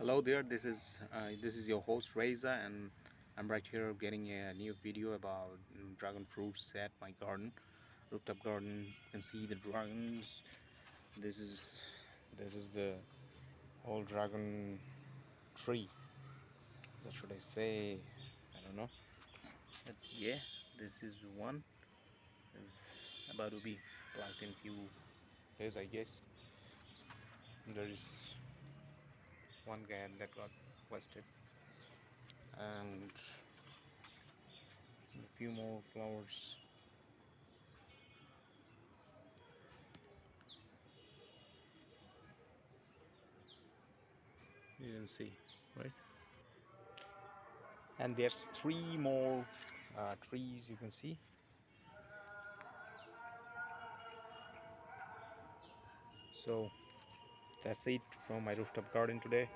Hello there, this is your host Reza, and I'm right here getting a new video about dragon fruits at my garden, rooftop garden. You can see the dragons. This is this is the whole dragon tree. What should I say? I don't know. But yeah, this is one is about to be planted in few days, I guess. There is one guy that got wasted, and a few more flowers. You can see, right? And there's three more trees you can see. So that's it from my rooftop garden today.